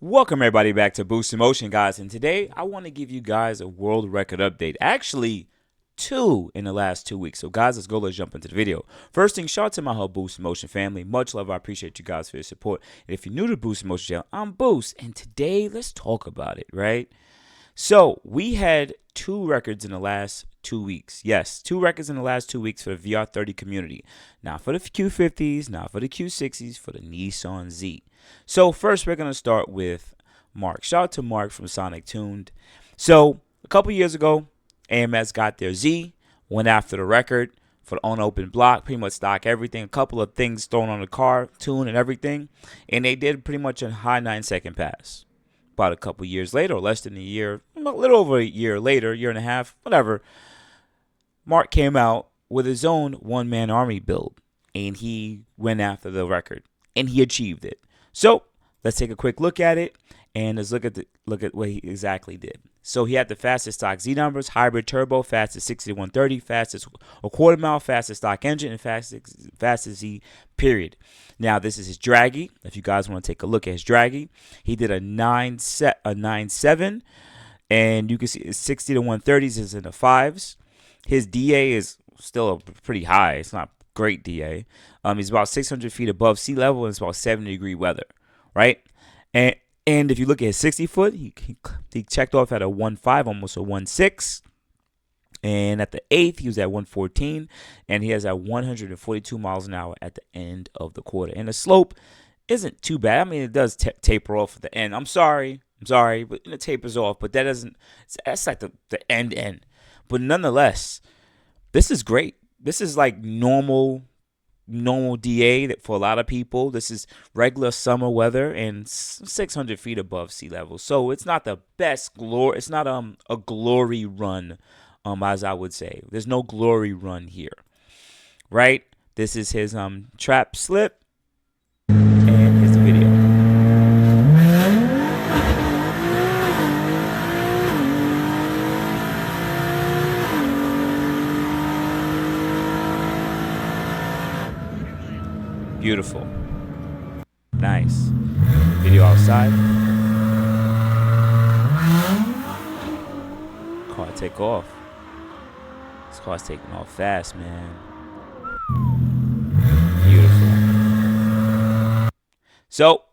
Welcome everybody back to Boost in Motion, guys, and today I want to give you guys a world record update. Actually, two in the last 2 weeks. So guys, let's jump into the video. First thing, shout out to my whole Boost in Motion family. Much love. I appreciate you guys for your support. And if you're new to Boost in Motion channel, I'm Boost, and today let's talk about it, right? So we had two records in the last 2 weeks. Yes, two records in the last 2 weeks for the VR30 community. Not for the Q50s, not for the Q60s, for the Nissan Z. So first we're going to start with Mark. Shout out to Mark from Sonic Tuned. So a couple years ago, AMS got their Z, went after the record for the unopened block, pretty much stock everything, a couple of things thrown on the car, tune and everything, and they did pretty much a high 9-second pass. About a couple years later, or less than a year, a little over a year later, year and a half, whatever, Mark came out with his own one-man army build, and he went after the record, and he achieved it. So let's take a quick look at it, and let's look at what he exactly did. So he had the fastest stock Z numbers, hybrid turbo, fastest 60 to 130, fastest a quarter mile, fastest stock engine, and fastest Z period. Now this is his draggy. If you guys want to take a look at his draggy, he did a 9.7, and you can see his 60 to 130s is in the fives. His DA is still pretty high. It's not great DA. He's about 600 feet above sea level, and it's about 70-degree weather, right? And if you look at his 60 foot, he checked off at a 1.5, almost a 1.6. And at the 8th, he was at 114, and he has at 142 miles an hour at the end of the quarter. And the slope isn't too bad. I mean, it does taper off at the end. I'm sorry, but it tapers off. But that's like the end. But nonetheless, this is great. This is like normal DA that for a lot of people. This is regular summer weather and 600 feet above sea level. So it's not the best glory. It's not a glory run, as I would say. There's no glory run here, right? This is his trap slip, and his video. Beautiful. Nice. Video outside. Car take off. This car's taking off fast, man. Beautiful. So,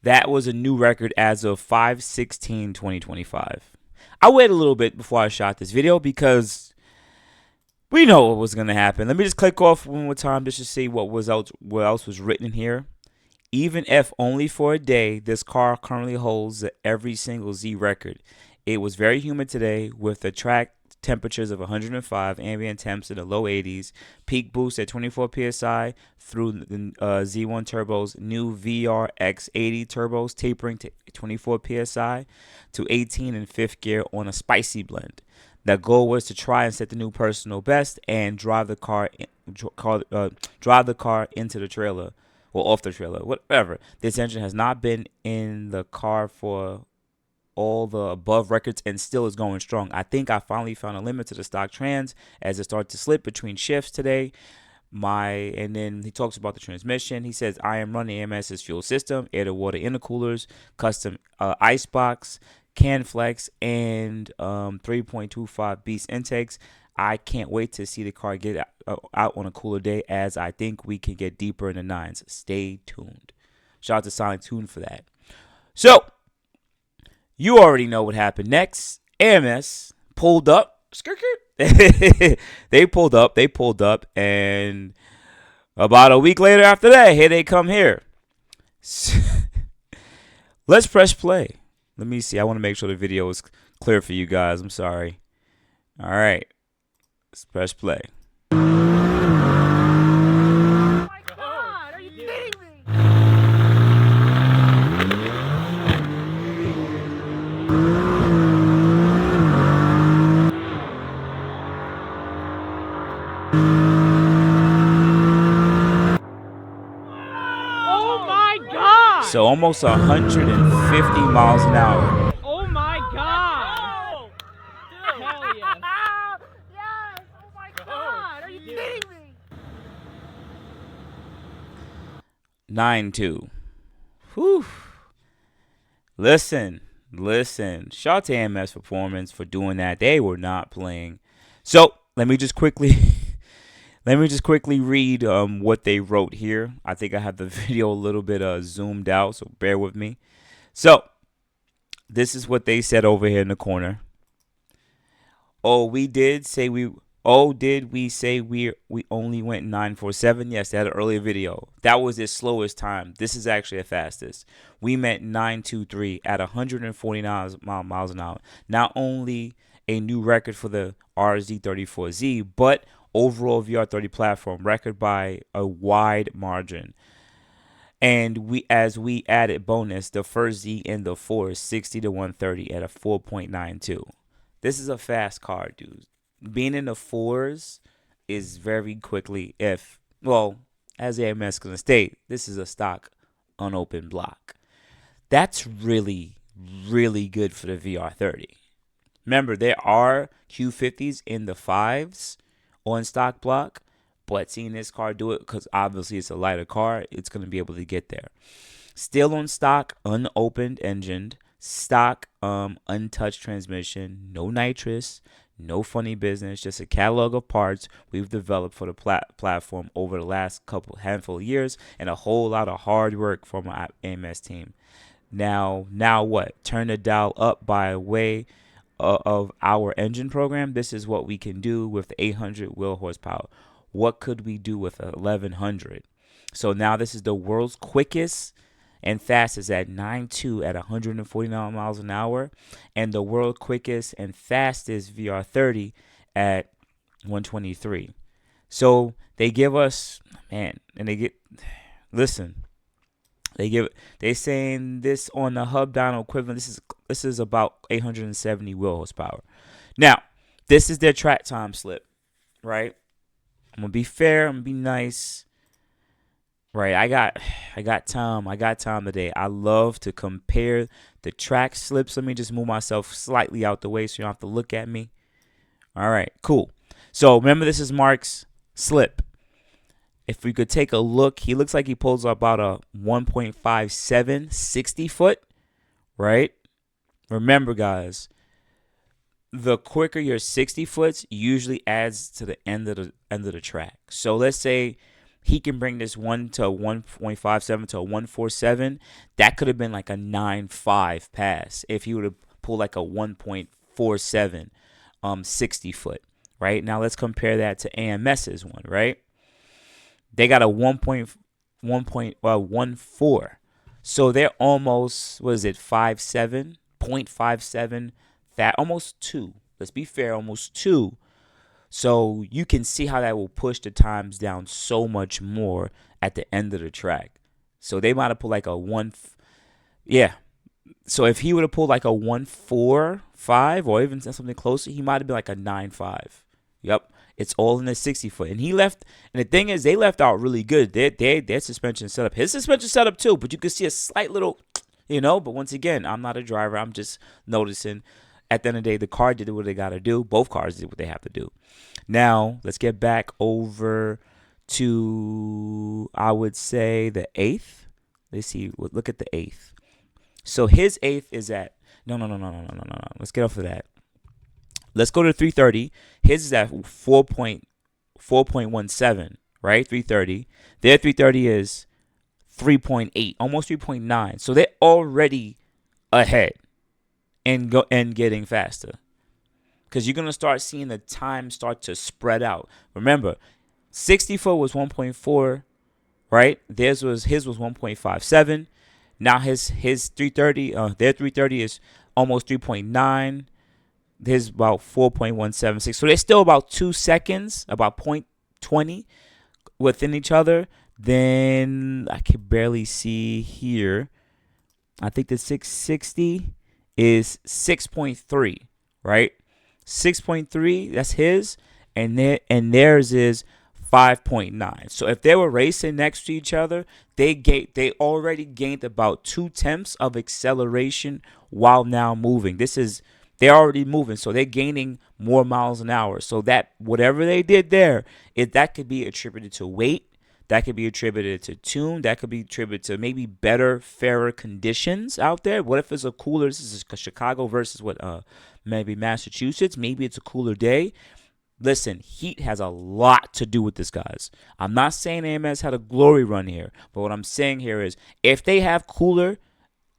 that was a new record as of 5/16/2025. I waited a little bit before I shot this video because we know what was going to happen. Let me just click off one more time just to see what else was written in here. Even if only for a day, this car currently holds every single Z record. It was very humid today with the track temperatures of 105, ambient temps in the low 80s, peak boost at 24 psi through the Z1 turbos, new VRX80 turbos tapering to 24 psi to 18 in fifth gear on a spicy blend. The goal was to try and set the new personal best and drive the car into the trailer or off the trailer, whatever. This engine has not been in the car for all the above records and still is going strong. I think I finally found a limit to the stock trans as it started to slip between shifts today. And then he talks about the transmission. He says, I am running AMS's fuel system, air to water intercoolers, custom ice box, can flex, and 3.25 beast intakes. I can't wait to see the car get out on a cooler day, as I think we can get deeper in the nines. Stay tuned. Shout out to Sonic Tune for that. So you already know what happened next. AMS pulled up. They pulled up, and about a week later after that, here they come here. Let's press play. Let me see. I want to make sure the video is clear for you guys. I'm sorry. All right. Let's press play. Oh my God, are you kidding me? Oh my God! So almost 150 miles an hour. Oh my God! Hell yes! Yes! Oh my God! Are you kidding me? 9.2. Whew. Listen. Shout out to AMS Performance for doing that. They were not playing. So let me just quickly read what they wrote here. I think I have the video a little bit zoomed out, so bear with me. So this is what they said over here in the corner. Oh, did we say we only went 947? Yes, they had an earlier video. That was their slowest time. This is actually the fastest. We meant 923 at 149 miles an hour. Not only a new record for the RZ34Z, but overall VR30 platform record by a wide margin. And as we added bonus, the first Z in the 4 is 60 to 130 at a 4.92. This is a fast car, dude. Being in the 4s is very quickly, as AMS is going to state, this is a stock unopened block. That's really, really good for the VR30. Remember, there are Q50s in the 5s on stock block, but seeing this car do it, because obviously it's a lighter car, it's going to be able to get there. Still on stock, unopened engine, stock untouched transmission, no nitrous, no funny business, just a catalog of parts we've developed for the platform over the last handful of years, and a whole lot of hard work from our AMS team. Now what? Turn the dial up by way of our engine program. This is what we can do with 800 wheel horsepower. What could we do with 1100? So now this is the world's quickest and fastest at 9.2 at 149 miles an hour, and the world quickest and fastest VR30 at 123. So they give us, man, and they saying this on the hub dyno equivalent. This is about 870 wheel horsepower. Now, this is their track time slip, right? I'm gonna be fair. I'm gonna be nice. Right, I got time today. I love to compare the track slips. Let me just move myself slightly out the way so you don't have to look at me. All right, cool. So remember, this is Mark's slip. If we could take a look, he looks like he pulls about a 1.57 60 foot, right? Remember, guys, the quicker your 60 foots usually adds to the end of the track. So let's say he can bring this 1 to 1.57 to a 147. That could have been like a 9.5 pass if he would have pulled like a 1.47 60 foot, right? Now let's compare that to AMS's one, right? They got a 1.14. So they're almost, 5.7, 0.57, that almost 2. Let's be fair, almost 2. So you can see how that will push the times down so much more at the end of the track. So they might have pulled like a 1. So if he would have pulled like a 1.45 or even something closer, he might have been like a 9.5. Yep. It's all in the 60 foot. And the thing is, they left out really good. Their suspension setup. His suspension setup too, but you can see a slight little, but once again, I'm not a driver. I'm just noticing. At the end of the day, the car did what they got to do. Both cars did what they have to do. Now, let's get back over to, I would say, the 8th. Let's see. Look at the 8th. So his 8th is at, no. Let's get off of that. Let's go to 330. His is at 4.17, right? 330. Their 330 is 3.8, almost 3.9. So they're already ahead and getting faster, because you're gonna start seeing the time start to spread out. Remember, 60 foot was 1.4, right? His was 1.57. Now his 330, their 330 is almost 3.9. His about 4.176. So they're still about 2 seconds, about 0.20 within each other. Then I can barely see here. I think the 660 is 6.3, right? 6.3, that's his, and theirs is 5.9. So if they were racing next to each other, they already gained about 2/10 of acceleration while now moving. They're already moving, so they're gaining more miles an hour. So that whatever they did there, that could be attributed to weight. That could be attributed to tune. That could be attributed to maybe better, fairer conditions out there. What if it's a cooler? This is Chicago versus maybe Massachusetts. Maybe it's a cooler day. Listen, heat has a lot to do with this, guys. I'm not saying AMS had a glory run here, but what I'm saying here is if they have cooler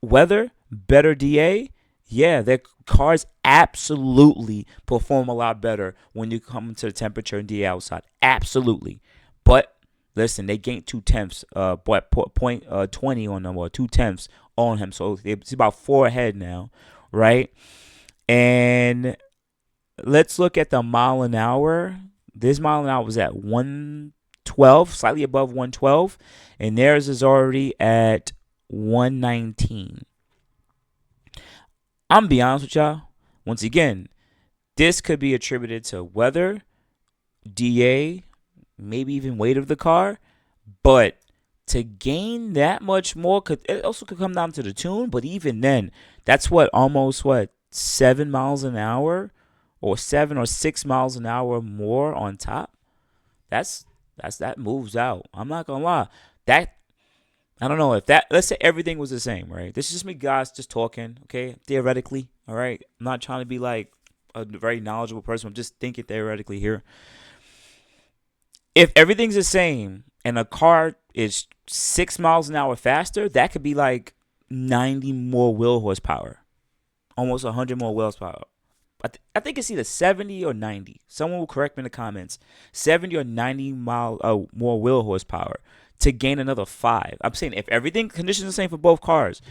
weather, better DA, yeah, their cars absolutely perform a lot better when you come to the temperature and DA outside. Absolutely. But listen, they gained 2/10, point 20 on them, or 2/10 on him. So it's about 4 ahead now, right? And let's look at the mile an hour. This mile an hour was at 112, slightly above 112, and theirs is already at 119. I'm gonna be honest with y'all. Once again, this could be attributed to weather, DA, maybe even weight of the car, but to gain that much more, it also could come down to the tune. But even then, that's almost 7 miles an hour, or 7 or 6 miles an hour more on top. That moves out. I'm not gonna lie. I don't know if let's say everything was the same, right? This is just me, guys, just talking, okay? Theoretically, all right? I'm not trying to be like a very knowledgeable person. I'm just thinking theoretically here. If everything's the same and a car is 6 miles an hour faster, that could be like 90 more wheel horsepower, almost 100 more wheel horsepower. I think it's either 70 or 90. Someone will correct me in the comments. 70 or 90 more wheel horsepower to gain another 5. I'm saying if everything conditions are the same for both cars,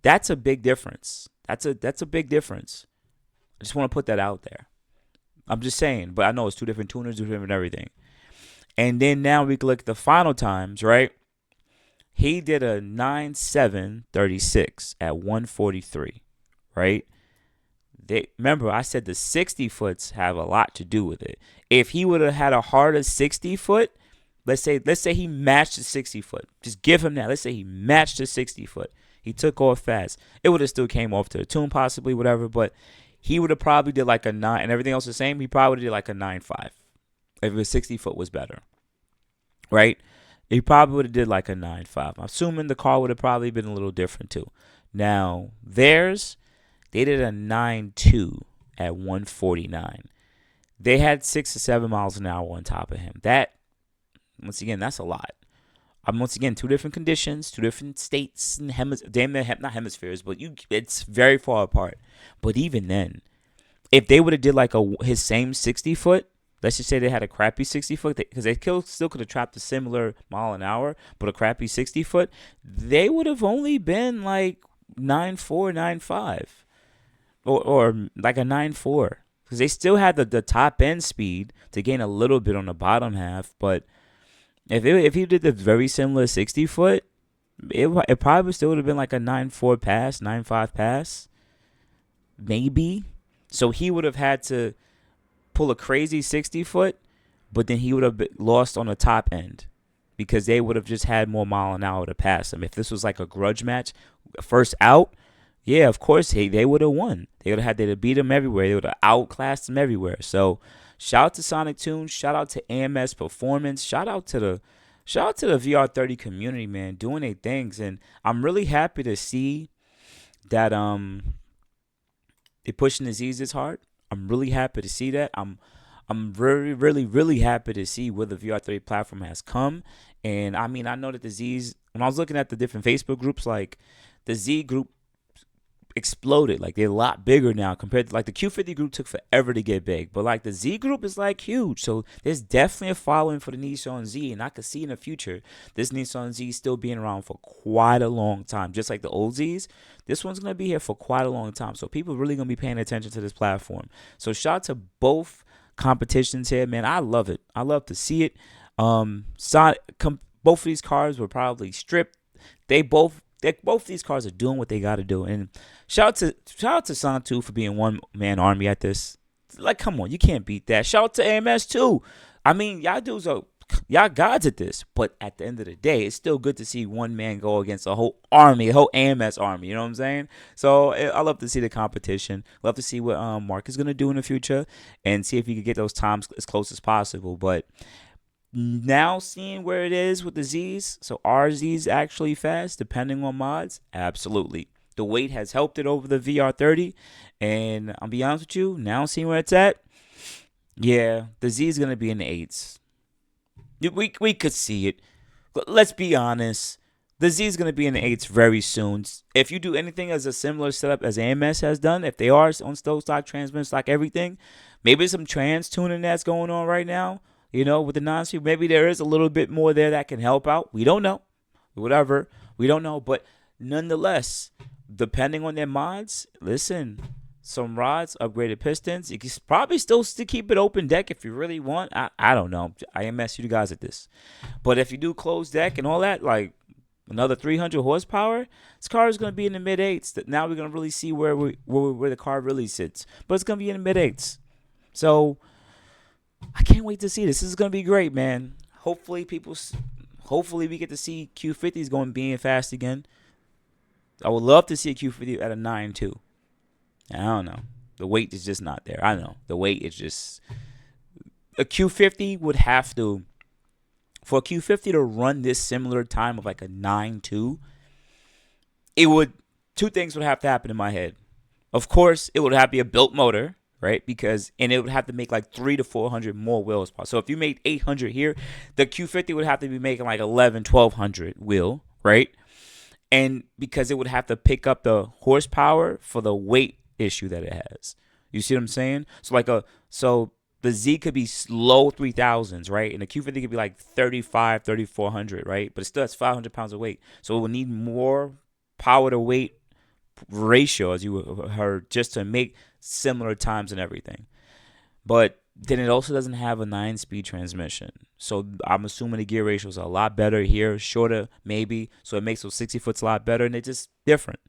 that's a big difference. That's a big difference. I just want to put that out there. I'm just saying, but I know it's two different tuners, two different everything. And then now we can look at the final times, right? He did a 9.736 at 143, right? Remember, I said the 60 foots have a lot to do with it. If he would have had a harder 60 foot, let's say he matched the 60 foot. Just give him that. Let's say he matched the 60 foot. He took off fast. It would have still came off to the tune, possibly, whatever. But he would have probably did like a 9, and everything else the same. He probably did like a 9.5 if his 60 foot was better, right? He probably would have did like a 9.5. I'm assuming the car would have probably been a little different too. Now theirs, they did a 9.2 at 149. They had 6 to 7 miles an hour on top of him. That, once again, that's a lot. Once again, two different conditions, two different states and not hemispheres, but it's very far apart. But even then, if they would have did like his same 60 foot, let's just say they had a crappy 60 foot, because they still could have trapped a similar mile an hour, but a crappy 60 foot, they would have only been like 9.4, 9.5. Or like a 9.4, because they still had the top end speed to gain a little bit on the bottom half. But if he did the very similar 60 foot, it probably still would have been like a 9.4 pass, 9.5 pass, maybe. So he would have had to pull a crazy 60 foot, but then he would have lost on the top end because they would have just had more mile an hour to pass him. If this was like a grudge match, first out, yeah, of course, they would have won. They would have had to beat him everywhere. They would have outclassed him everywhere. So, shout out to Sonic Tunes. Shout out to AMS Performance. Shout out to the VR30 community, man, doing their things. And I'm really happy to see that they're pushing the Zs this hard. I'm really happy to see that. I'm really, really, really happy to see where the VR30 platform has come. And I mean, I know that the Zs, when I was looking at the different Facebook groups, like the Z group exploded. Like, they're a lot bigger now compared to, like, the Q50 group took forever to get big, but like the Z group is like huge. So there's definitely a following for the Nissan Z, and I could see in the future this Nissan Z still being around for quite a long time. Just like the old Zs, this one's gonna be here for quite a long time. So people really gonna be paying attention to this platform. So shout out to both competitions here, man. I love it. I love to see it. Both of these cars were probably stripped. Both these cars are doing what they got to do. And shout out to Sonic 2 for being one-man army at this. Like, come on, you can't beat that. Shout out to AMS too. I mean, y'all gods at this. But at the end of the day, it's still good to see one man go against a whole army, a whole AMS army. You know what I'm saying? So I love to see the competition. Love to see what Mark is going to do in the future and see if he can get those times as close as possible. But Now seeing where it is with the Z's, so are Z's actually fast depending on mods? Absolutely. The weight has helped it over the VR30, and I'll be honest with you, now seeing where it's at, yeah, the Z is gonna be in the eights. We could see it. Let's be honest. The Z is going to be in the eights very soon. If you do anything as a similar setup as AMS has done, if they are on stock transmitters, like everything, maybe some trans tuning that's going on right now, with the non-speed, maybe there is a little bit more there that can help out. We don't know. Whatever. We don't know. But nonetheless, depending on their mods, listen, some rods, upgraded pistons. You can probably still keep it open deck if you really want. I don't know. IMS you guys at this. But if you do closed deck and all that, like another 300 horsepower, this car is going to be in the mid eights. Now we're going to really see where the car really sits. But it's going to be in the mid eights. So I can't wait to see this. This is going to be great, man. Hopefully we get to see Q50s being fast again. I would love to see a Q50 at a 9.2. I don't know. The weight is just not there. I know. The weight is just... A Q50 would have to... For a Q50 to run this similar time of like a 9.2, it would... Two things would have to happen in my head. Of course, it would have to be a built motor, right? And it would have to make like 300 to 400 more wheels. So if you made 800 here, the Q50 would have to be making like 1,100 wheel, right? And because it would have to pick up the horsepower for the weight issue that it has. You see what I'm saying? So the Z could be low 3,000s, right? And the Q50 could be like 3,400, right? But it still has 500 pounds of weight. So it would need more power to weight ratio, as you heard, just to make similar times and everything. But then it also doesn't have a 9-speed transmission. So I'm assuming the gear ratios are a lot better here, shorter maybe. So it makes those 60 foots a lot better, and it's just different.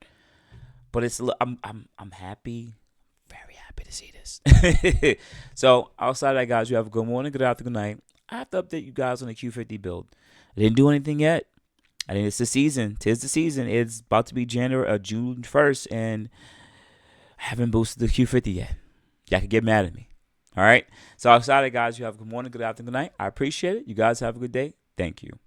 But I'm happy, very happy to see this. So outside of that, guys, you have a good morning, good afternoon, good night. I have to update you guys on the Q50 build. I didn't do anything yet. I think it's the season. Tis the season. It's about to be June 1st, and I haven't boosted the Q50 yet. Y'all can get mad at me. All right? So outside of that, guys, you have a good morning, good afternoon, good night. I appreciate it. You guys have a good day. Thank you.